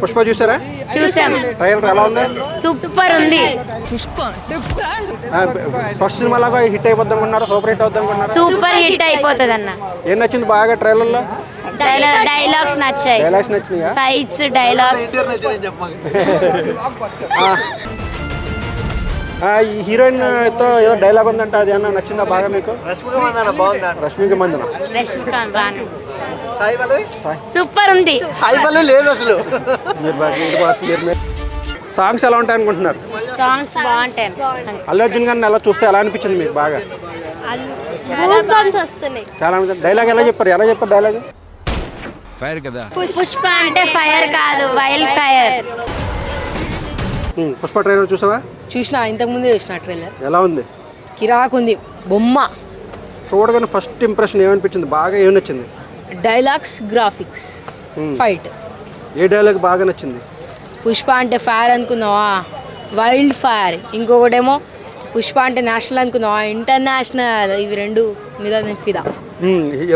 పుష్ప చూసారా? చూసాం. ట్రైలర్ ఎలా ఉంది? సూపర్ ఉంది. ఫస్ట్ సినిమా లాగా హిట్ అయిపోద్ది అనుకున్నారా? సూపర్ హిట్ అవుద్ది అనుకున్నారా? సూపర్ హిట్ అయిపోతుంది అన్న. ఏం నచ్చింది బాగా ట్రైలర్లో? డైలాగ్స్ నచ్చాయి. డైలాగ్స్ నచ్చినాయా? Fights, dialogues. ఈ హీరోయిన్ తో ఏదో డైలాగ్ ఉందంట, అది ఏమన్నా నచ్చిందా బాగా మీకు? రష్మిక మందన బాగుందా? రష్మిక మందన సాయి పల్లవి సూపర్ ఉంది. సాయి పల్లవి లేదు అసలు. సాంగ్స్ ఎలా ఉంటాయి అనుకుంటున్నారు? సాంగ్స్ బాగుంటాయి. అల్లు అర్జున్ గారిని ఎలా చూస్తే ఎలా అనిపించింది మీకు బాగా? చాలా డైలాగ్ ఎలా చెప్పారు డైలాగ్? ఫైర్ కదా. పుష్ప అంటే ఫైర్ కాదు, వైల్డ్ ఫైర్. పుష్ప ట్రైలర్ చూసావా? చూసిన, ఇంతకు ముందే చూసిన ట్రైలర్. ఎలా ఉంది? కిరాక్ ఉంది. బొమ్మ చూడగానే ఫస్ట్ ఇంప్రెషన్ ఏమనిపించింది బాగా? ఏం నచ్చింది? Dialogues, graphics, fight. ఏ డైలాగ్ బాగా నచ్చింది? పుష్ప అంటే ఫైర్ అనుకున్నావా, వైల్డ్ ఫైర్. ఇంకొకటేమో పుష్ప అంటే నేషనల్ అనుకున్నావా, ఇంటర్నేషనల్. ఇవి రెండు మీద నేను ఫిదా.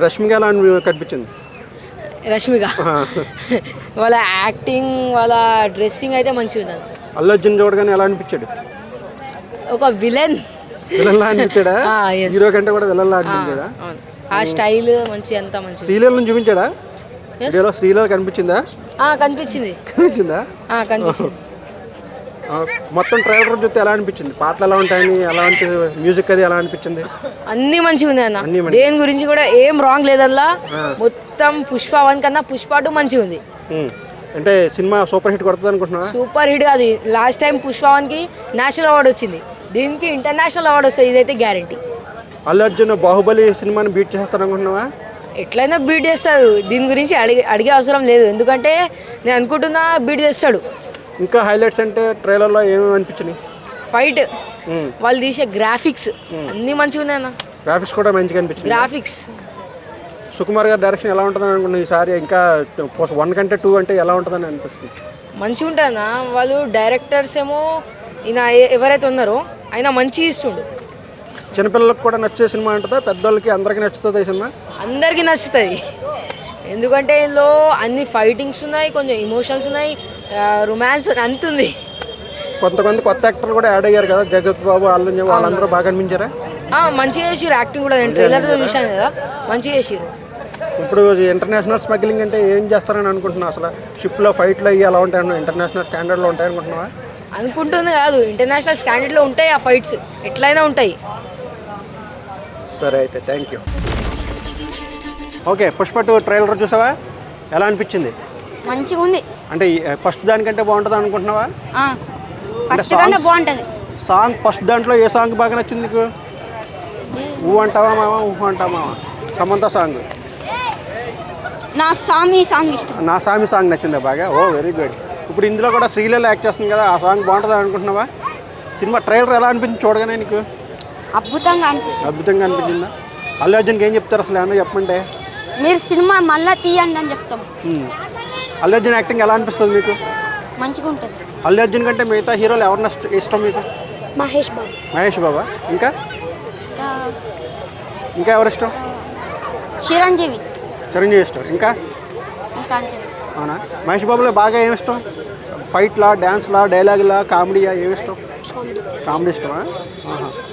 రష్మిక ఎలా కనిపించింది? రష్మిక వాళ్ళ యాక్టింగ్, వాళ్ళ డ్రెస్సింగ్ అయితే మంచిగా ఉన్నది. అల్లు అర్జున్ చూడగానే ఎలా అనిపించాడు? ఒక విలన్ లా అనిపించాడా? హీరో కంటే కూడా విలన్ లా అనిపించాడా? ఆ స్టైల్ మంచి, అంతా మంచి. శ్రీలీలను చూపించాడా? శ్రీలీల కనిపించిందా? కనిపించిందా? కనిపించింది. మొత్తం ట్రైలర్ చూస్తే ఎలా అనిపించింది? పాటలు ఎలా ఉంటాయని, ఎలాంటి మ్యూజిక్ అది ఎలా అనిపించింది? అన్నీ మంచిగా ఉంది అన్న. దేని గురించి కూడా ఏం రాంగ్ లేదల్లా. మొత్తం పుష్ప 1 కన్నా పుష్ప 2 మంచిగా ఉంది. అంటే సినిమా సూపర్ హిట్ కొడుతుంది అనుకుంటున్నా? సూపర్ హిట్ కాదు. లాస్ట్ టైం పుష్ప 1కి నేషనల్ అవార్డు వచ్చింది, దీనికి ఇంటర్నేషనల్ అవార్డు వస్తుంది. ఇదైతే గ్యారంటీ. అల్లు అర్జున్ బాహుబలి సినిమాని బీట్ చేస్తాను అనుకుంటున్నావా? ఎట్లయినా బీట్ చేస్తాడు. దీని గురించి అడిగే అవసరం లేదు, ఎందుకంటే నేను అనుకుంటున్నా బీట్ చేస్తాడు. ఇంకా హైలైట్స్ అంటే ట్రైలర్లో ఏమేమి అనిపించినాయి? ఫైట్, వాళ్ళు తీసే గ్రాఫిక్స్ అన్నీ మంచిగా ఉన్నాయి అన్న. గ్రాఫిక్స్ కూడా మంచిగా అనిపించింది. గ్రాఫిక్స్. సుకుమార్ గారి డైరెక్షన్ ఎలా ఉంటుందని అనుకుంటున్నాను ఈసారి? ఇంకా 1 కంటే 2 అంటే ఎలా ఉంటుందని అనిపిస్తుంది? మంచిగా ఉంటుంది అన్న. వాళ్ళు డైరెక్టర్స్ ఏమో ఈయన ఎవరైతే ఉన్నారో ఆయన మంచిగా ఇస్తుండు. చిన్నపిల్లలకు కూడా నచ్చే సినిమా ఉంటుందా? పెద్దోళ్ళకి అందరికీ నచ్చుతుంది ఈ సినిమా? అందరికీ నచ్చుతుంది, ఎందుకంటే ఇందులో అన్ని ఫైటింగ్స్ ఉన్నాయి, కొంచెం ఎమోషన్స్ ఉన్నాయి, రొమాన్స్ అంతుంది. కొంతమంది కొత్త యాక్టర్లు కూడా యాడ్ అయ్యారు కదా, జగత్ బాబు, అల్లు, వాళ్ళందరూ బాగా అనిపించారా? మంచిగా చేసిరు. యాక్టింగ్ కూడా నేను ట్రైలర్లో చూశాను కదా, మంచిగా చేసిరు. ఇప్పుడు ఇంటర్నేషనల్ స్మగ్లింగ్ అంటే ఏం చేస్తారని అనుకుంటున్నావు? అసలు షిప్లో ఫైట్లు అయ్యి ఎలా ఉంటాయి? ఇంటర్నేషనల్ స్టాండర్డ్లో ఉంటాయి అనుకుంటున్నావా? అనుకుంటుంది కాదు, ఇంటర్నేషనల్ స్టాండర్డ్లో ఉంటాయి ఆ ఫైట్స్, ఎట్లయినా ఉంటాయి. సరే అయితే, thank you. Okay, Pushpa 2 trailer చూసావా? ఎలా అనిపించింది? మంచిగా ఉంది. అంటే ఫస్ట్ దానికంటే బాగుంటుంది అనుకుంటున్నావా? ఫస్ట్ కన్నా బాగుంటుంది. సాంగ్ ఫస్ట్ దాంట్లో ఏ సాంగ్ బాగా నచ్చింది నీకు? ఊ అంటావా మామ, ఊహు అంటావా మామ, సమంత సాంగ్. నా సామి సాంగ్ ఇష్టం. నా సామి సాంగ్ నచ్చిందా బాగా? ఓ వెరీ గుడ్. ఇప్పుడు ఇందులో కూడా శ్రీలీల యాక్ట్ చేస్తుంది కదా, ఆ సాంగ్ బాగుంటుంది అనుకుంటున్నావా? సినిమా ట్రైలర్ ఎలా అనిపించింది చూడగానే నీకు? అద్భుతంగా అనిపిస్తుంది. అద్భుతంగా అనిపించిందా? అల్లు అర్జున్కి ఏం చెప్తారు అసలు? ఏమన్నా చెప్పంటే. మీరు సినిమా మళ్ళీ తీయండి అని చెప్తాం. అల్లు అర్జున్ యాక్టింగ్ ఎలా అనిపిస్తుంది మీకు? మంచిగా ఉంటుంది. అల్లు అర్జున్ కంటే మిగతా హీరోలు ఎవరిని ఇష్టం మీకు? మహేష్ బాబా. ఇంకా ఎవరు ఇష్టం? చిరంజీవి ఇష్టం. ఇంకా అంతే. అవునా? మహేష్ బాబులో బాగా ఏమి ఇష్టం? ఫైట్లా, డ్యాన్స్లా, డైలాగ్లా, కామెడీయా, ఏమి ఇష్టం? కామెడీ ఇష్టమా?